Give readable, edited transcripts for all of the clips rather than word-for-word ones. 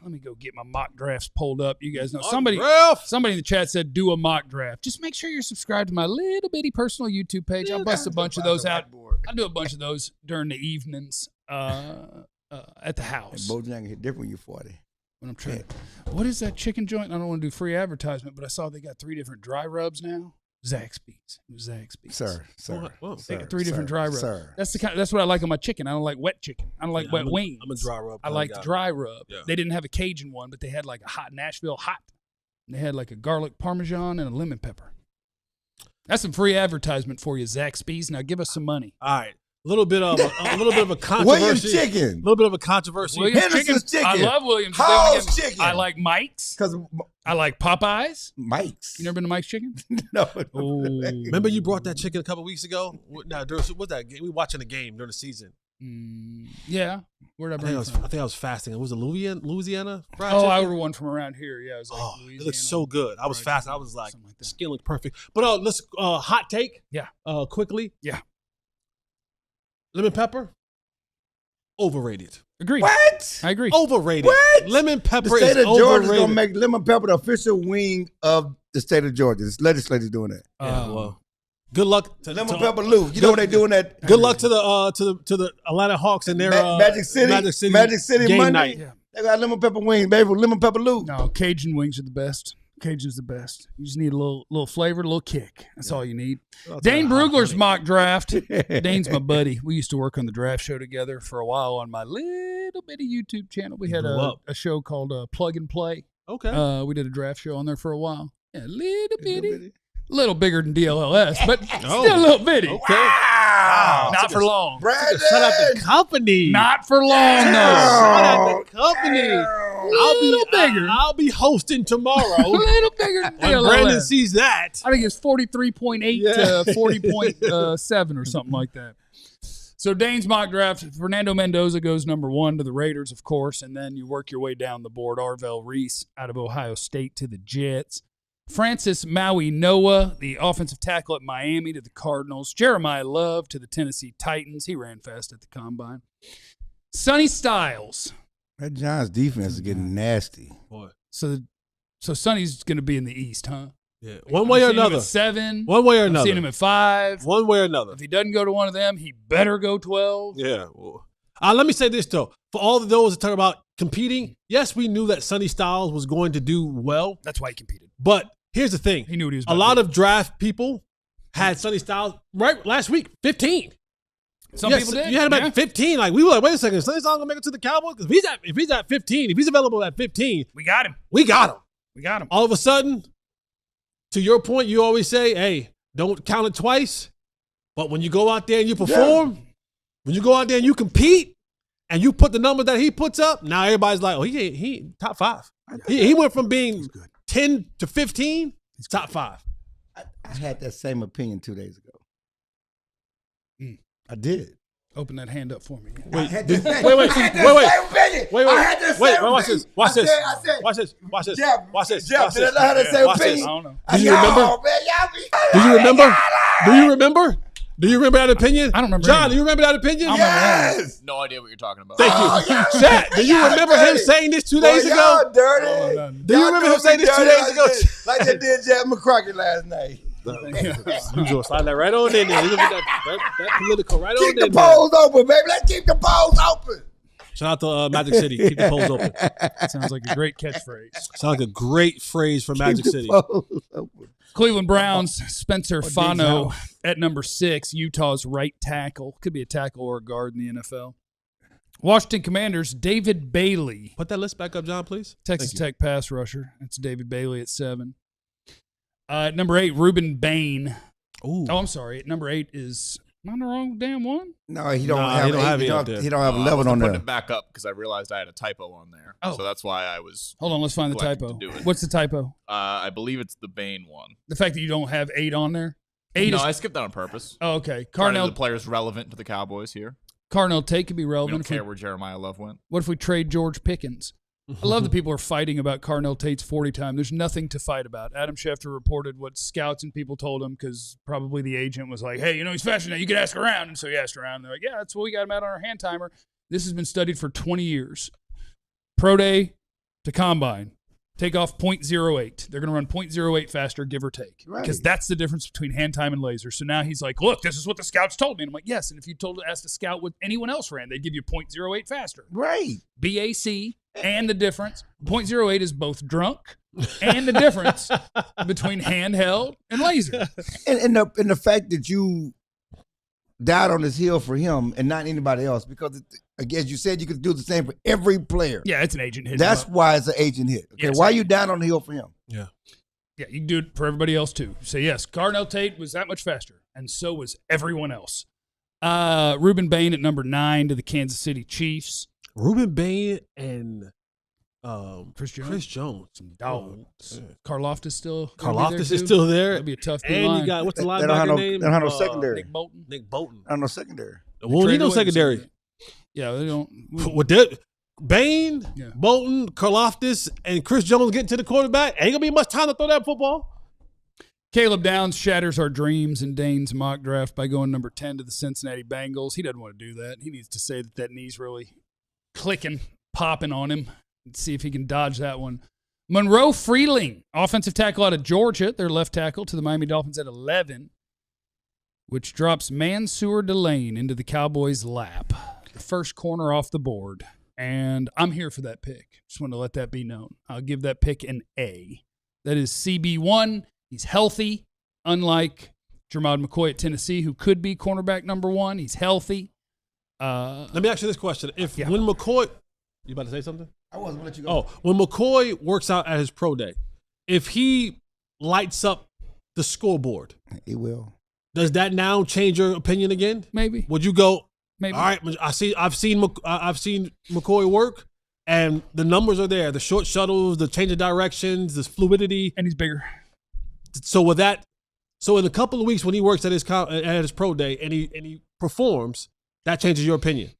Let me go get my mock drafts pulled up. You guys know somebody in the chat said do a mock draft. Just make sure you're subscribed to my little bitty personal YouTube page. I'll bust a bunch of those out. I'll do a bunch of those during the evenings at the house. And Bojangles hit different when you're 40. When I'm trying. What is that chicken joint? I don't want to do free advertisement, but I saw they got 3 different dry rubs now. Zaxby's. Sir. They got 3 different dry rubs. Sir. That's what I like on my chicken. I don't like wet chicken. I don't like wet wings. I'm a dry rub. I like the dry rub. Yeah. They didn't have a Cajun one, but they had like a hot Nashville hot. And they had like a garlic parmesan and a lemon pepper. That's some free advertisement for you, Zaxby's. Now give us some money. All right. A little bit of a controversy. Williams Chicken. A little bit of a controversy. Henderson's chicken. I love Williams. Hall's Chicken. I like Mike's. Because I like Popeyes. Mike's. You never been to Mike's Chicken? No. Remember you brought that chicken a couple weeks ago? No, what's that? We were watching the game during the season. Yeah. Where did I bring it from? I think I was fasting. It was a Louisiana fried chicken? I ordered one from around here. Yeah, it was like Louisiana. It looks so good. I was fasting. I was like, skin looked perfect. But let's hot take. Yeah. Quickly. Yeah. Lemon pepper, overrated. Agreed. What? I agree. Overrated. What? Lemon pepper the state is of Georgia is overrated. going to make lemon pepper the official wing of the state of Georgia. This legislature's doing that. Yeah, well, good luck to lemon pepper Lou. You know what they're doing that? Good luck to the Atlanta Hawks and their Magic City game Monday. night. Yeah. They got lemon pepper wings, baby. Lemon pepper Lou. No, Cajun wings are the best. Cajun's the best. You just need a little flavor, a little kick. That's all you need. Dane Brugler's mock draft. Dane's my buddy. We used to work on the draft show together for a while on my little bitty YouTube channel. We had a show called Plug and Play. Okay. We did a draft show on there for a while. Yeah, little bitty. A little bigger than DLLS, but still a little bitty. Okay. Wow. Not for long. Brandon. Shut up the company. Not for long, though. Shut up the company. I'll be hosting tomorrow. A little bigger than DLLS. When Brandon sees that. I think it's 43.8 to 40.7 or something like that. So Dane's mock draft, Fernando Mendoza goes number 1 to the Raiders, of course, and then you work your way down the board. Arvell Reese out of Ohio State to the Jets. Francis Maui Noah, the offensive tackle at Miami, to the Cardinals. Jeremiah Love to the Tennessee Titans. He ran fast at the combine. Sonny Styles. That Giants defense is getting nasty. Boy. So Sonny's going to be in the East, huh? Yeah. One way or another. Him at 7. One way or another. I've seen him at 5. One way or another. If he doesn't go to one of them, he better go 12. Yeah. Let me say this, though. For all of those that talk about competing, yes, we knew that Sonny Styles was going to do well. That's why he competed. But here's the thing. He knew what he was about. A lot of draft people had Sonny Styles right last week, 15. Some people did. You had him at 15. Like, we were like, wait a second, Sonny Styles going to make it to the Cowboys? Because if he's at 15, if he's available at 15. We got him. We got him. All of a sudden, to your point, you always say, hey, don't count it twice. But when you go out there and you perform, when you go out there and you compete, and you put the number that he puts up, now everybody's like, oh, he top 5. He went from being 10 to 15, top 5. I had that same opinion 2 days ago. I did. Open that hand up for me. Wait. I had the same opinion. Watch this. Watch this. Jeff, did I not have the same opinion? I don't know. Do you remember? Do you remember that opinion? I don't remember. John, do you remember that opinion? Yes. No idea what you're talking about. Thank you. Chat, do you remember him saying this 2 days ago? Y'all dirty. Do you remember him saying this 2 days ago? Like they did Jeff McCrockett last night. You just slide that right on in there. Look at that political right on in there. Keep the polls open, baby. Let's keep the polls open. Shout out to Magic City. Keep the polls open. Sounds like a great catchphrase. Sounds like a great phrase for Magic City. Cleveland Browns, Spencer Fano at number 6, Utah's right tackle. Could be a tackle or a guard in the NFL. Washington Commanders, David Bailey. Put that list back up, John, please. Texas Tech pass rusher. That's David Bailey at 7. At number 8, Reuben Bain. Ooh. Oh, I'm sorry. At number 8 is am I on the wrong damn one? No, he don't have 11 on there. Put it back up because I realized I had a typo on there. Oh. So that's why I was. Hold on, let's find the typo. to do it. What's the typo? I believe it's the Bain one. The fact that you don't have 8 on there? I skipped that on purpose. Oh, okay. The player's relevant to the Cowboys here. Carnell Tate could be We relevant. don't care where Jeremiah Love went. What if we trade George Pickens? I love that people are fighting about Carnell Tate's 40 time. There's nothing to fight about. Adam Schefter reported what scouts and people told him because probably the agent was like, hey, he's faster now. You can ask around. And so he asked around. And they're like, yeah, that's what we got him out on our hand timer. This has been studied for 20 years. Pro day, to combine. Take off 0.08. They're going to run 0.08 faster, give or take. Because that's the difference between hand time and laser. So now he's like, look, this is what the scouts told me. And I'm like, yes. And if you asked a scout what anyone else ran, they'd give you 0.08 faster. Right. BAC and the difference. 0.08 is both drunk and the difference between handheld and laser. And the fact that you died on this hill for him and not anybody else, because as you said, you could do the same for every player. Yeah, it's an agent hit. That's why it's an agent hit. Okay, yes, why you died on the hill for him? Yeah. Yeah, you can do it for everybody else too. So yes, Carnell Tate was that much faster, and so was everyone else. Reuben Bain at number 9 to the Kansas City Chiefs. Reuben Bain and Chris Jones. Chris Jones. Some dogs. Karloftis still. Karloftis is still there. That'll be a tough And line. you got, what's the They don't have linebacker no, name? they don't have no secondary. Nick Bolton. Nick Bolton. I don't know secondary. Well, you know secondary. Yeah, they don't. With that, Bain, Yeah. Bolton, Karloftis, and Chris Jones getting to the quarterback, ain't gonna be much time to throw that football. Caleb Downs shatters our dreams in Dane's mock draft by going number 10 to the Cincinnati Bengals. He doesn't want to do that. He needs to say that knee's really clicking, popping on him, and see if he can dodge that one. Monroe Freeling, offensive tackle out of Georgia, their left tackle, to the Miami Dolphins at 11, which drops Mansoor Delane into the Cowboys' lap. The first corner off the board. And I'm here for that pick. Just want to let that be known. I'll give that pick an A. That is CB1. He's healthy, unlike Jermod McCoy at Tennessee, who could be cornerback number 1. He's healthy. Let me ask you this question. When McCoy, you about to say something? I wasn't gonna let you go. Oh, when McCoy works out at his pro day, if he lights up the scoreboard, He will. does that now change your opinion again? Maybe. Would you go, Maybe. all right, I've seen McCoy work, and the numbers are there. The short shuttles, the change of directions, the fluidity. And he's bigger. So in a couple of weeks when he works at his pro day and he performs, that changes your opinion.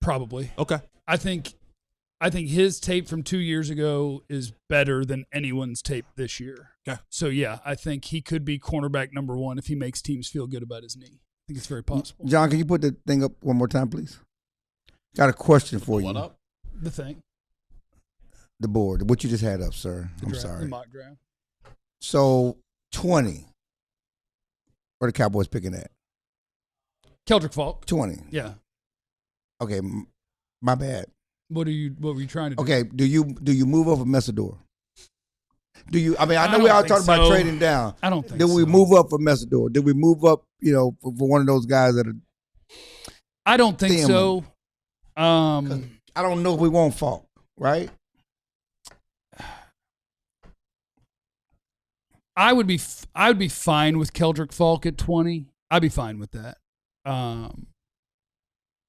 Probably. Okay. I think his tape from 2 years ago is better than anyone's tape this year. Okay. So, yeah, I think he could be cornerback number 1 if he makes teams feel good about his knee. I think it's very possible. John, can you put the thing up one more time, please? Got a question for you. What up? The thing. The board, what you just had up, sir. The I'm draft, sorry. The mock draft. So 20. Where the Cowboys picking at? Keldrick Falk. 20. Yeah. Okay, my bad. What were you trying to do? Okay, do you move up for Messador? Do you? I mean, I know I we don't all think talking about so. trading down. I don't think Did we so. move up for Messador? Did we move up? For one of those guys that are. I don't think Damn. so. I don't know if we want Falk, right? I would be fine with Keldrick Falk at 20. I'd be fine with that.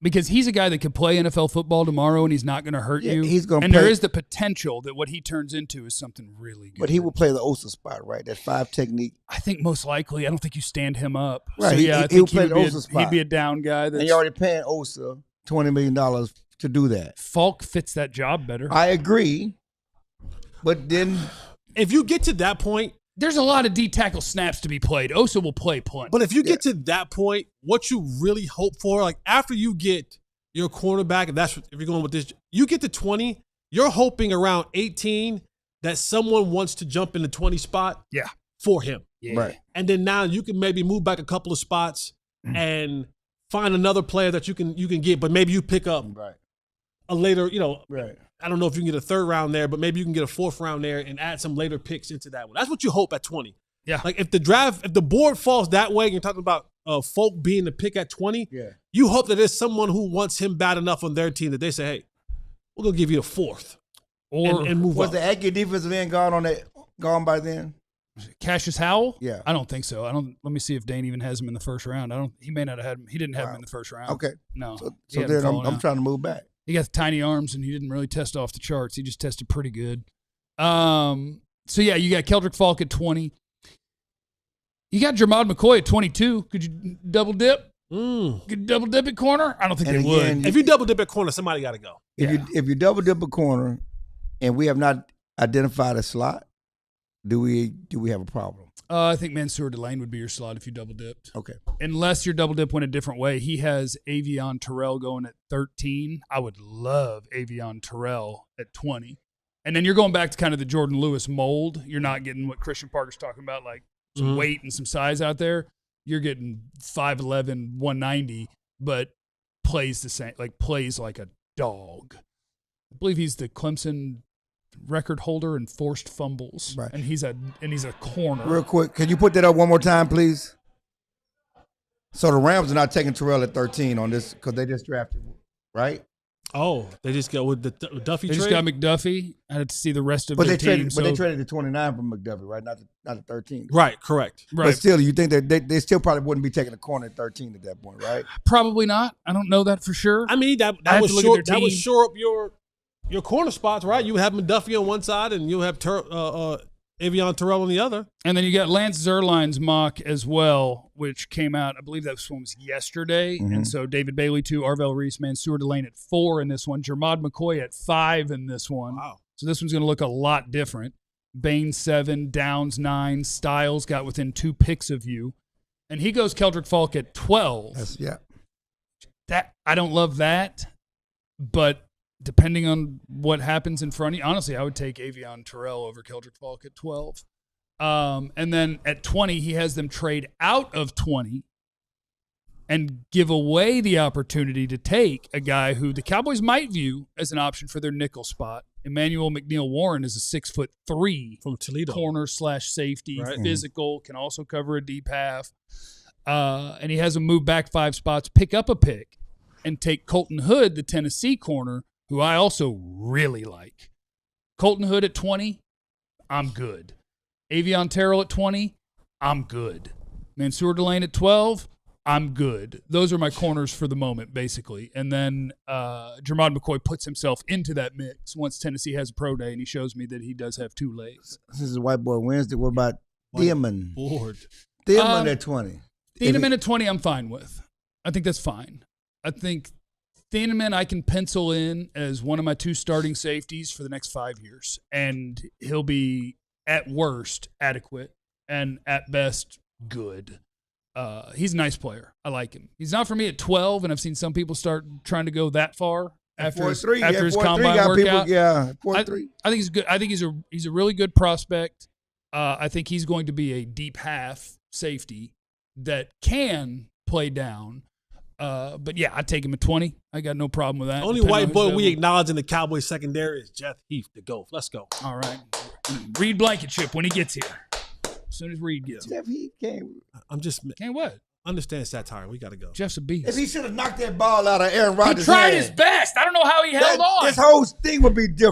Because he's a guy that could play NFL football tomorrow and he's not going to hurt you. He's going to And play. there is the potential that what he turns into is something really good. But he will play the Osa spot, right? That 5 technique. I think most likely. I don't think you stand him up. Right, So, he- yeah, I he'll think play the he'd Osa spot. be a down guy. And you're already paying Osa $20 million to do that. Falk fits that job better. I agree. But then. If you get to that point, There's a lot of D tackle snaps to be played. Osa will play plenty. but if you get to that point, what you really hope for, like after you get your cornerback, if you're going with this, you get to 20, you're hoping around 18 that someone wants to jump in the 20 spot Yeah. for him. Yeah. Right. And then now you can maybe move back a couple of spots and find another player that you can get, but maybe you pick up Right. a later, Right. I don't know if you can get a 3rd round there, but maybe you can get a 4th round there and add some later picks into that one. That's what you hope at 20. Yeah. Like if the board falls that way, and you're talking about Folk being the pick at 20, Yeah. you hope that there's someone who wants him bad enough on their team that they say, hey, we're going to give you the 4th Or and move Was up. the accurate defensive end gone by then? Cassius Howell? Yeah. I don't think so. Let me see if Dane even has him in the first round. He may not have had him. He didn't have him in the first round. Okay. No. So He had him then falling I'm out. trying to move back. He got the tiny arms, and he didn't really test off the charts. He just tested pretty good. So, yeah, you got Keldrick Falk at 20. You got Jermod McCoy at 22. Could you double dip? Could you double dip at corner? I don't think And they again, would. If you double dip at corner, somebody got to go. If you double dip a corner, and we have not identified a slot, do we have a problem? I think Mansoor Delane would be your slot if you double dipped. Okay. Unless your double dip went a different way. He has Avion Terrell going at 13. I would love Avion Terrell at 20. And then you're going back to kind of the Jordan Lewis mold. You're not getting what Christian Parker's talking about, like some weight and some size out there. You're getting 5'11", 190, but plays the same, like plays like a dog. I believe he's the Clemson record holder in forced fumbles, right. and he's a corner. Real quick, can you put that up one more time, please? So the Rams are not taking Terrell at 13 on this because they just drafted, right? Oh, they just go with the Duffy They trade? just got McDuffie. I had to see the rest of But their they traded, team. but they traded the 29 from McDuffie, right? Not the 13. Right, correct. Right. But still, you think that they still probably wouldn't be taking a corner at 13 at that point, right? Probably not. I don't know that for sure. I mean, that I had would to look at their shore team. up your corner spots, right? You have McDuffie on one side, and you have Avion Terrell on the other. And then you got Lance Zierlein's mock as well, which came out, I believe that one was yesterday. Mm-hmm. And so David Bailey 2, Arvell Reese, Mansoor Delane at 4 in this one, Jermod McCoy at 5 in this one. Wow. So this one's going to look a lot different. Bain 7, Downs 9, Styles got within 2 picks of you. And he goes Keldrick Falk at 12. Yeah. That I don't love that, but depending on what happens in front of you, honestly, I would take Avion Terrell over Keldrick Falk at 12. And then at 20, he has them trade out of 20 and give away the opportunity to take a guy who the Cowboys might view as an option for their nickel spot. Emmanuel McNeil Warren is a 6'3" From Toledo. corner / safety, Right. physical, can also cover a deep half. And he has them move back 5 spots, pick up a pick, and take Colton Hood, the Tennessee corner, who I also really like. Colton Hood at 20, I'm good. Avion Terrell at 20, I'm good. Mansoor Delane at 12, I'm good. Those are my corners for the moment, basically. And then Jermod McCoy puts himself into that mix once Tennessee has a pro day, and he shows me that he does have 2 legs. This is White Boy Wednesday. What about Thiemann? Board. Thiemann at 20. Thieneman at 20, I'm fine with. I think that's fine. I think Thieneman I can pencil in as one of my 2 starting safeties for the next 5 years. And he'll be, at worst, adequate, and at best, good. He's a nice player. I like him. He's not for me at 12, and I've seen some people start trying to go that far after his combine workout. 4-3. I think he's good. I think he's a really good prospect. I think he's going to be a deep half safety that can play down. But yeah, I'd take him at 20. I got no problem with that. Only depending white on who's boy we available. acknowledge in the Cowboys secondary is Jeff Heath, the GOAT. Let's go. All right. Reed Blankenship when he gets here. As soon as Reed gets here. Jeff, he can't. I'm just Can't what? understand satire. We got to go. Jeff's a beast. If he should have knocked that ball out of Aaron Rodgers' He tried hand, his best. I don't know how he held on. This whole thing would be different.